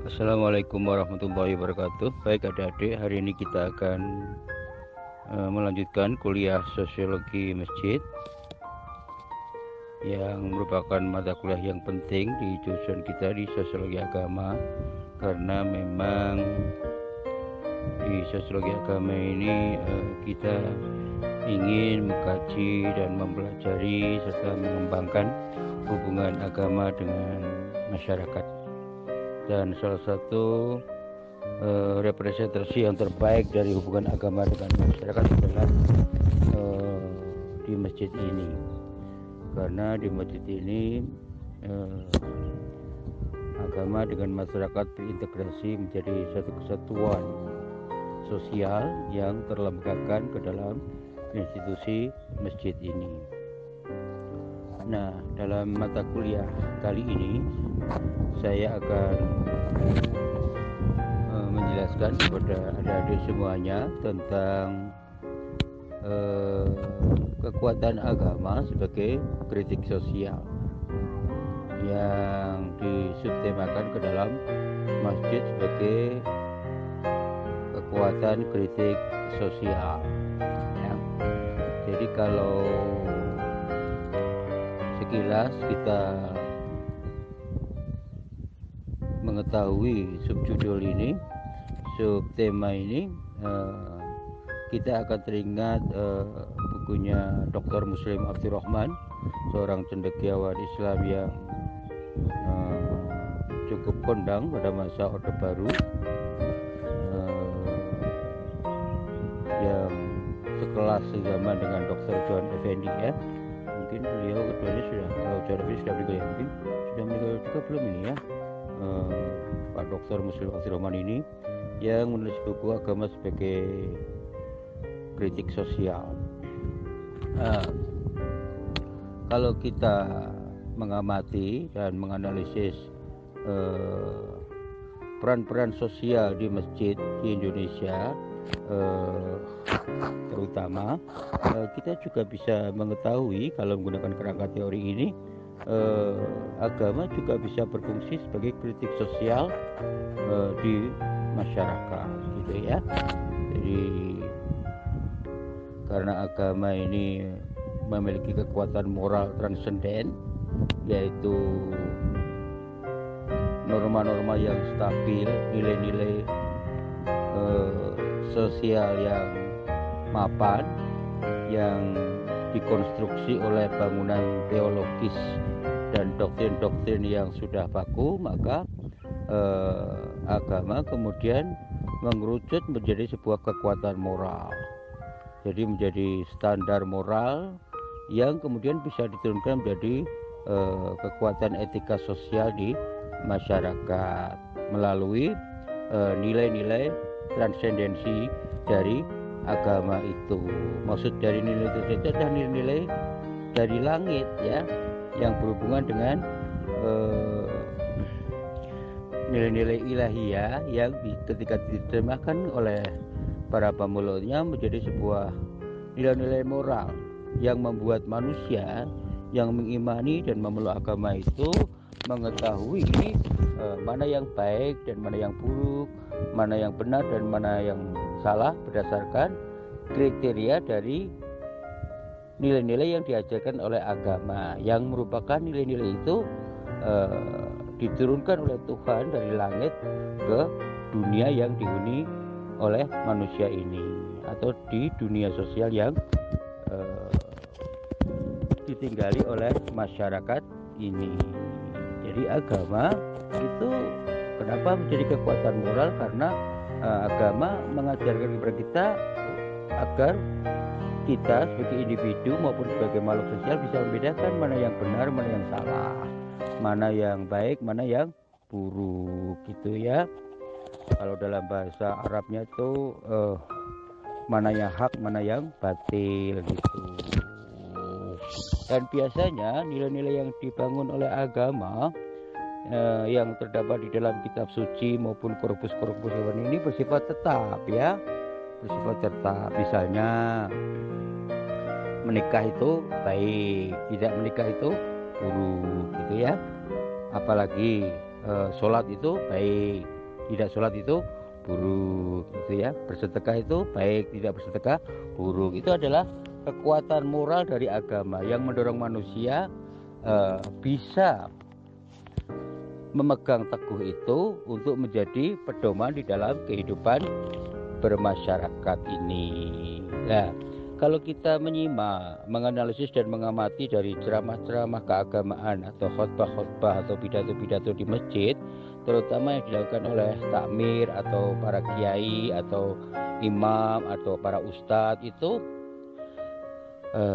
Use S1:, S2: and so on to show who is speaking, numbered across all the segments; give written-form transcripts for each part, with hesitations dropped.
S1: Assalamualaikum warahmatullahi wabarakatuh. Baik adik-adik, hari ini kita akan melanjutkan kuliah sosiologi masjid yang merupakan mata kuliah yang penting di jurusan kita di sosiologi agama, karena memang di sosiologi agama ini kita ingin mengkaji dan mempelajari serta mengembangkan hubungan agama dengan masyarakat. Dan salah satu representasi yang terbaik dari hubungan agama dengan masyarakat adalah di masjid ini, karena di masjid ini agama dengan masyarakat berintegrasi menjadi satu kesatuan sosial yang terlembagakan ke dalam institusi masjid ini. Nah, dalam mata kuliah kali ini saya akan menjelaskan kepada adik-adik semuanya tentang kekuatan agama sebagai kritik sosial yang disubtemakan ke dalam masjid sebagai kekuatan kritik sosial ya. Jadi kalau sekilas kita mengetahui subjudul ini, subtema ini, kita akan teringat bukunya Dr. Muslim Abdurrahman, seorang cendekiawan Islam yang cukup kondang pada masa Orde Baru, yang sekelas sezaman dengan Dr. John Effendi ya. Mungkin beliau keduanya sudah, kalau John Effendi sudah meninggal ya, mungkin sudah meninggal juga belum ini ya. Pak Dr. Muslim Abdurrahman ini yang menulis buku agama sebagai kritik sosial. Kalau kita mengamati dan menganalisis peran-peran sosial di masjid di Indonesia, terutama kita juga bisa mengetahui, kalau menggunakan kerangka teori ini, agama juga bisa berfungsi sebagai kritik sosial di masyarakat gitu ya. Jadi karena agama ini memiliki kekuatan moral transenden, yaitu norma-norma yang stabil, nilai-nilai sosial yang mapan, yang dikonstruksi oleh bangunan teologis dan doktrin-doktrin yang sudah baku, maka agama kemudian mengerucut menjadi sebuah kekuatan moral. Jadi menjadi standar moral yang kemudian bisa diturunkan menjadi kekuatan etika sosial di masyarakat melalui nilai-nilai transendensi dari agama itu. Maksud dari nilai itu adalah nilai-nilai dari langit ya, yang berhubungan dengan nilai-nilai ilahiyah yang ketika diterjemahkan oleh para pemulungnya menjadi sebuah nilai-nilai moral yang membuat manusia yang mengimani dan memeluk agama itu mengetahui mana yang baik dan mana yang buruk, mana yang benar dan mana yang salah berdasarkan kriteria dari nilai-nilai yang diajarkan oleh agama, yang merupakan nilai-nilai itu diturunkan oleh Tuhan dari langit ke dunia yang dihuni oleh manusia ini, atau di dunia sosial yang ditinggali oleh masyarakat ini. Jadi agama itu kenapa menjadi kekuatan moral? Karena agama mengajarkan kepada kita agar kita sebagai individu maupun sebagai makhluk sosial bisa membedakan mana yang benar, mana yang salah, mana yang baik, mana yang buruk gitu ya. Kalau dalam bahasa Arabnya itu mana yang hak, mana yang batil gitu. Dan biasanya nilai-nilai yang dibangun oleh agama yang terdapat di dalam kitab suci maupun korpus-korpus hewan ini bersifat tetap ya, bersifat tetap. Misalnya menikah itu baik, tidak menikah itu buruk gitu ya. Apalagi sholat itu baik, tidak sholat itu buruk, gitu ya. Bersedekah itu baik, tidak bersedekah buruk. Itu adalah kekuatan moral dari agama yang mendorong manusia bisa memegang teguh itu untuk menjadi pedoman di dalam kehidupan bermasyarakat ini. Nah, kalau kita menyimak, menganalisis dan mengamati dari ceramah-ceramah keagamaan atau khotbah-khotbah atau pidato-pidato di masjid, terutama yang dilakukan oleh takmir atau para kiai atau imam atau para ustadz itu,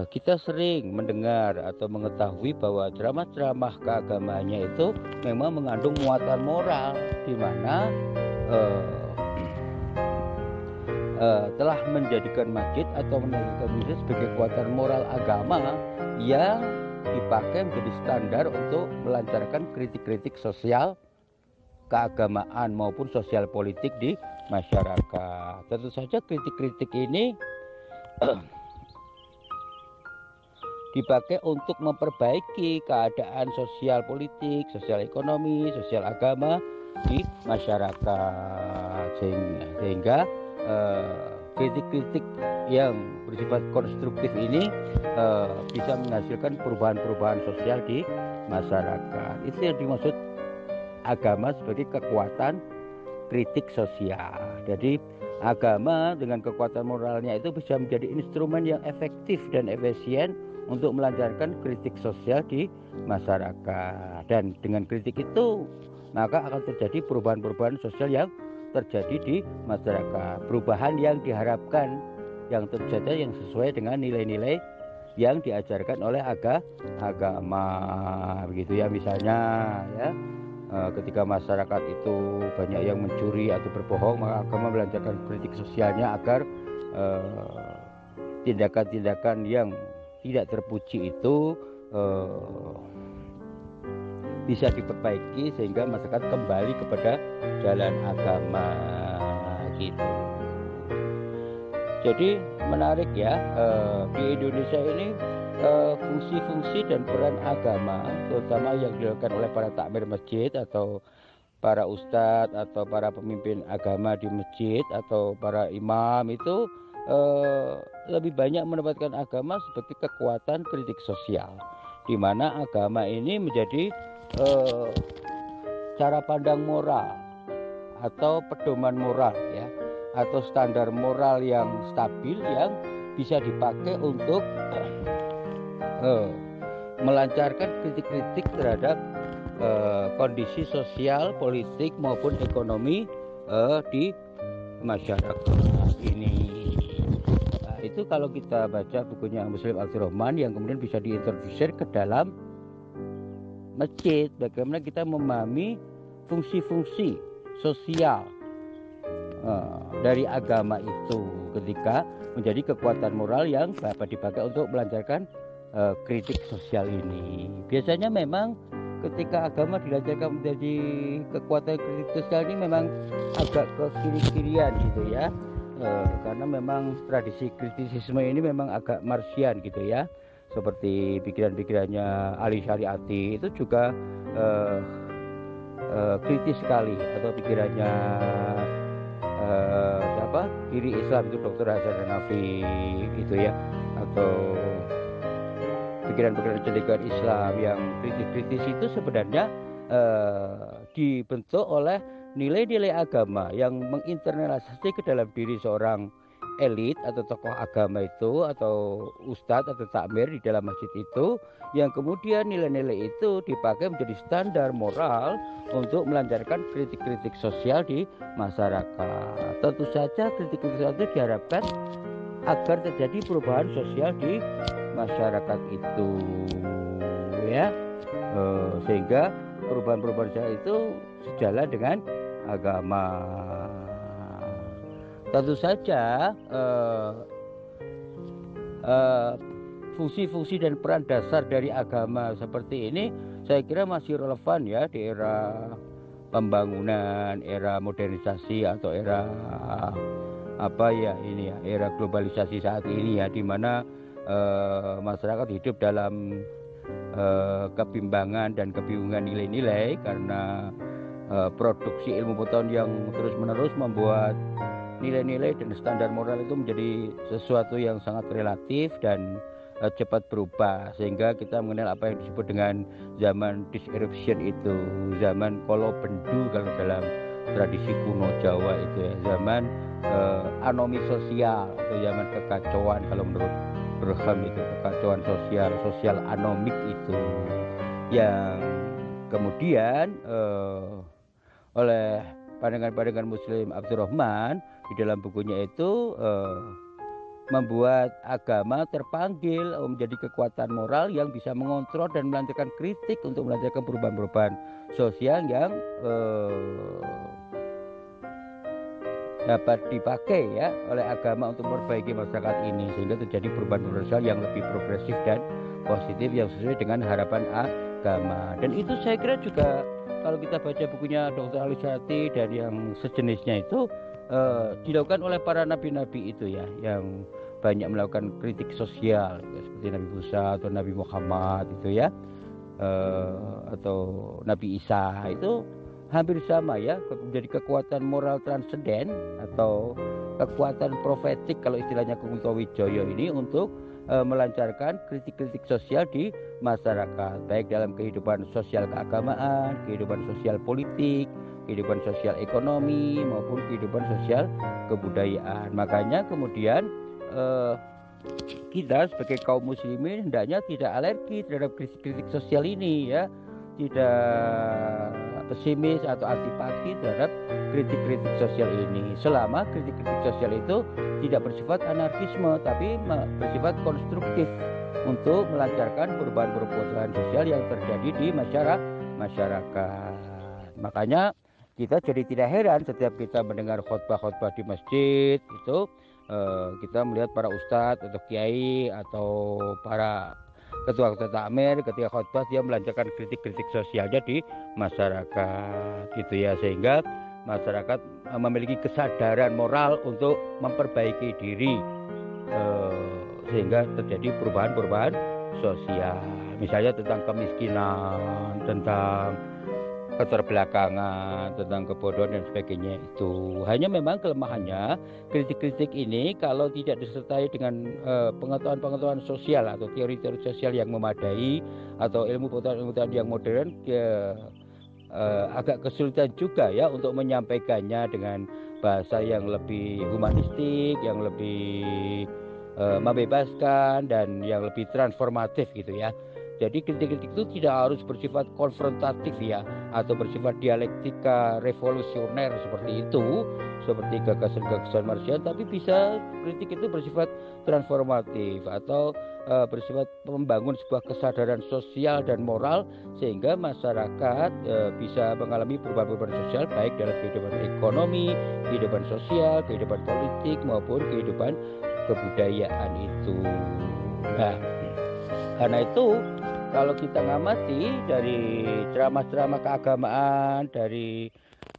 S1: kita sering mendengar atau mengetahui bahwa ceramah-ceramah keagamaannya itu memang mengandung muatan moral, di mana telah menjadikan masjid atau menjadikan masjid sebagai kekuatan moral agama yang dipakai menjadi standar untuk melancarkan kritik-kritik sosial keagamaan maupun sosial politik di masyarakat. Tentu saja kritik-kritik ini dipakai untuk memperbaiki keadaan sosial politik, sosial ekonomi, sosial agama di masyarakat, sehingga kritik-kritik yang bersifat konstruktif ini bisa menghasilkan perubahan-perubahan sosial di masyarakat. Itu yang dimaksud agama sebagai kekuatan kritik sosial. Jadi agama dengan kekuatan moralnya itu bisa menjadi instrumen yang efektif dan efisien untuk melancarkan kritik sosial di masyarakat. Dan dengan kritik itu maka akan terjadi perubahan-perubahan sosial yang terjadi di masyarakat. Perubahan yang diharapkan, yang terjadi yang sesuai dengan nilai-nilai yang diajarkan oleh agama, begitu ya. Misalnya ya, ketika masyarakat itu banyak yang mencuri atau berbohong, maka agama melancarkan kritik sosialnya agar tindakan-tindakan yang tidak terpuji itu bisa diperbaiki sehingga masyarakat kembali kepada jalan agama, gitu. Jadi menarik ya, di Indonesia ini fungsi-fungsi dan peran agama, terutama yang dilakukan oleh para takmir masjid atau para ustadz atau para pemimpin agama di masjid atau para imam itu lebih banyak menempatkan agama sebagai kekuatan kritik sosial, di mana agama ini menjadi cara pandang moral atau pedoman moral ya, atau standar moral yang stabil yang bisa dipakai untuk melancarkan kritik-kritik terhadap kondisi sosial, politik maupun ekonomi di masyarakat ini. Nah, itu kalau kita baca bukunya Muslim Abdurrahman yang kemudian bisa diintroduksi ke dalam masjid, bagaimana kita memahami fungsi-fungsi sosial dari agama itu ketika menjadi kekuatan moral yang dapat dipakai untuk melancarkan kritik sosial ini. Biasanya memang ketika agama dilancarkan menjadi kekuatan kritik sosial ini memang agak ke kiri-kirian gitu ya, karena memang tradisi kritisisme ini memang agak marsian gitu ya, seperti pikiran-pikirannya Ali Syariati itu juga kritis sekali, atau pikirannya kiri Islam itu Dr. Hasan Hanafi gitu ya, atau pikiran-pikiran cendekiawan Islam yang kritis-kritis itu sebenarnya dibentuk oleh nilai-nilai agama yang menginternalisasi ke dalam diri seorang elit atau tokoh agama itu, atau ustadz atau takmir di dalam masjid itu, yang kemudian nilai-nilai itu dipakai menjadi standar moral untuk melancarkan kritik-kritik sosial di masyarakat. Tentu saja kritik-kritik sosial itu diharapkan agar terjadi perubahan sosial di masyarakat itu ya, sehingga perubahan-perubahan sosial itu sejalan dengan agama. Tentu saja fungsi-fungsi dan peran dasar dari agama seperti ini saya kira masih relevan ya di era pembangunan, era modernisasi atau era era globalisasi saat ini ya, di mana masyarakat hidup dalam kebimbangan dan kebingungan nilai-nilai karena produksi ilmu pengetahuan yang terus-menerus membuat nilai-nilai dan standar moral itu menjadi sesuatu yang sangat relatif dan cepat berubah, sehingga kita mengenal apa yang disebut dengan zaman disruption itu, zaman kolobendu kalau dalam tradisi kuno Jawa itu ya, zaman anomi sosial atau zaman kekacauan kalau menurut Burham itu, kekacauan sosial anomik itu yang kemudian oleh pandangan Muslim Abdurrahman di dalam bukunya itu membuat agama terpanggil menjadi kekuatan moral yang bisa mengontrol dan melancarkan kritik untuk melancarkan perubahan-perubahan sosial yang dapat dipakai ya oleh agama untuk memperbaiki masyarakat ini, sehingga terjadi perubahan sosial yang lebih progresif dan positif yang sesuai dengan harapan agama. Dan itu saya kira juga kalau kita baca bukunya Dr. Ali Shati dan yang sejenisnya itu dilakukan oleh para nabi-nabi itu ya, yang banyak melakukan kritik sosial ya, seperti Nabi Musa atau Nabi Muhammad itu ya, atau Nabi Isa, itu hampir sama ya, menjadi kekuatan moral transenden atau kekuatan profetik kalau istilahnya Kumto Wijoyo ini untuk melancarkan kritik-kritik sosial di masyarakat, baik dalam kehidupan sosial keagamaan, kehidupan sosial politik, kehidupan sosial ekonomi maupun kehidupan sosial kebudayaan. Makanya kemudian kita sebagai kaum muslimin hendaknya tidak alergi terhadap kritik-kritik sosial ini ya, tidak pesimis atau antipati terhadap kritik-kritik sosial ini, selama kritik-kritik sosial itu tidak bersifat anarkisme tapi bersifat konstruktif untuk melancarkan perubahan-perubahan sosial yang terjadi di masyarakat. Makanya kita jadi tidak heran setiap kita mendengar khotbah-khotbah di masjid itu kita melihat para ustadz atau kiai atau para ketua-ketua takmir ketika khotbah dia melancarkan kritik-kritik sosialnya di masyarakat gitu ya, sehingga masyarakat memiliki kesadaran moral untuk memperbaiki diri, sehingga terjadi perubahan-perubahan sosial, misalnya tentang kemiskinan, tentang keterbelakangan, tentang kebodohan dan sebagainya itu. Hanya memang kelemahannya kritik-kritik ini kalau tidak disertai dengan pengetahuan-pengetahuan sosial atau teori-teori sosial yang memadai atau ilmu pengetahuan yang modern, agak kesulitan juga ya untuk menyampaikannya dengan bahasa yang lebih humanistik, yang lebih membebaskan dan yang lebih transformatif gitu ya. Jadi kritik-kritik itu tidak harus bersifat konfrontatif ya, atau bersifat dialektika revolusioner seperti itu, seperti gagasan-gagasan Marxian, tapi bisa kritik itu bersifat transformatif atau bersifat membangun sebuah kesadaran sosial dan moral, sehingga masyarakat bisa mengalami perubahan-perubahan sosial baik dalam kehidupan ekonomi, kehidupan sosial, kehidupan politik maupun kehidupan kebudayaan itu. Nah, karena itu kalau kita ngamati dari ceramah-ceramah keagamaan, dari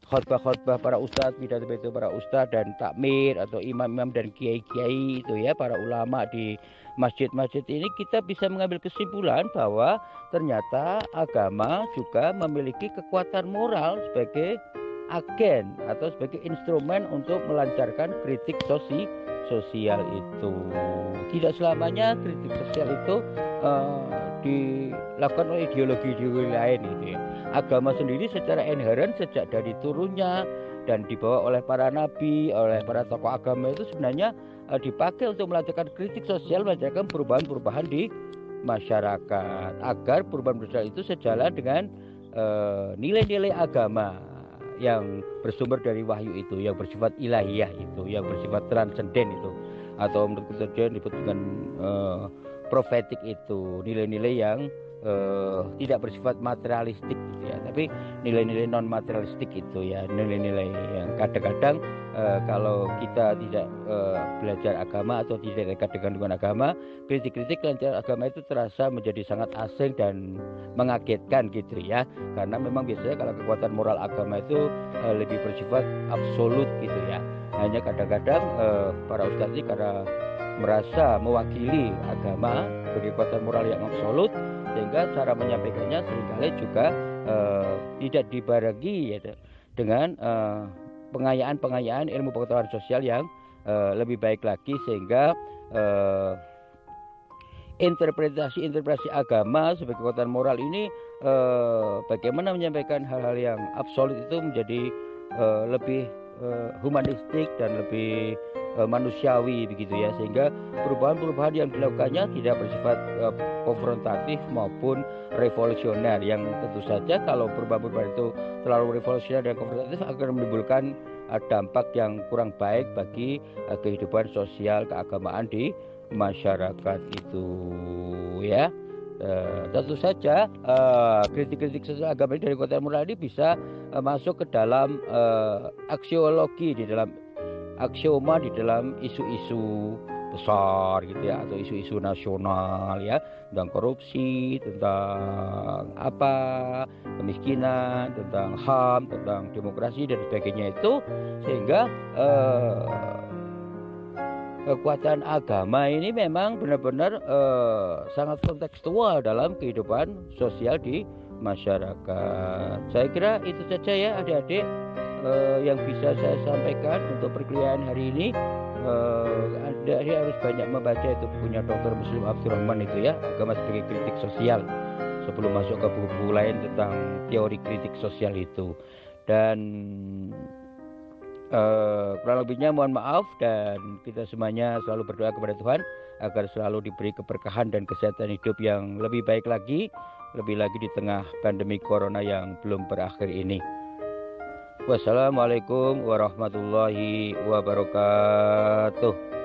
S1: khotbah-khotbah para ustadz, pidato-pidato para ustadz dan takmir atau imam-imam dan kiai-kiai itu ya, para ulama di masjid-masjid ini, kita bisa mengambil kesimpulan bahwa ternyata agama juga memiliki kekuatan moral sebagai agen atau sebagai instrumen untuk melancarkan kritik sosial itu. Tidak selamanya kritik sosial itu dilakukan oleh ideologi-ideologi lain gitu ya. Agama sendiri secara inherent sejak dari turunnya dan dibawa oleh para nabi, oleh para tokoh agama itu sebenarnya dipakai untuk melancarkan kritik sosial, melancarkan perubahan-perubahan di masyarakat agar perubahan sosial itu sejalan dengan nilai-nilai agama yang bersumber dari wahyu itu, yang bersifat ilahiyah itu, yang bersifat transenden itu, atau menurut kita disebut dengan profetik itu, nilai-nilai yang tidak bersifat materialistik gitu ya, tapi nilai-nilai non materialistik itu ya, nilai-nilai yang kadang-kadang kalau kita tidak belajar agama atau tidak dekat dengan agama, kritik-kritik lancar agama itu terasa menjadi sangat asing dan mengagetkan gitu ya, karena memang biasanya kalau kekuatan moral agama itu lebih bersifat absolut gitu ya. Hanya kadang-kadang para ustadz ini karena merasa mewakili agama sebagai kekuatan moral yang absolut, sehingga cara menyampaikannya seringkali juga tidak dibarengi ya, dengan pengayaan ilmu pengetahuan sosial yang lebih baik lagi, sehingga interpretasi agama sebagai kekuatan moral ini bagaimana menyampaikan hal-hal yang absolut itu menjadi lebih humanistik dan lebih manusiawi begitu ya, sehingga perubahan-perubahan yang dilakukannya tidak bersifat konfrontatif maupun revolusioner, yang tentu saja kalau perubahan-perubahan itu terlalu revolusioner dan konfrontatif akan menimbulkan dampak yang kurang baik bagi kehidupan sosial keagamaan di masyarakat itu ya. Tentu saja kritik-kritik sosial agama dari kekuatan moral ini bisa masuk ke dalam aksiologi, di dalam aksioma, di dalam isu-isu besar gitu ya, atau isu-isu nasional ya, tentang korupsi, tentang kemiskinan, tentang HAM, tentang demokrasi dan sebagainya itu, sehingga kekuatan agama ini memang benar-benar sangat kontekstual dalam kehidupan sosial di masyarakat. Saya kira itu saja ya adik-adik yang bisa saya sampaikan untuk perkuliahan hari ini. Adik-adik harus banyak membaca itu bukunya Dr. Muslim Abdurrahman itu ya, Agama sebagai Kritik Sosial, sebelum masuk ke buku lain tentang teori kritik sosial itu. Dan kurang lebihnya mohon maaf, dan kita semuanya selalu berdoa kepada Tuhan agar selalu diberi keberkahan dan kesehatan hidup yang lebih baik lagi, lebih lagi di tengah pandemi corona yang belum berakhir ini. Wassalamualaikum warahmatullahi wabarakatuh.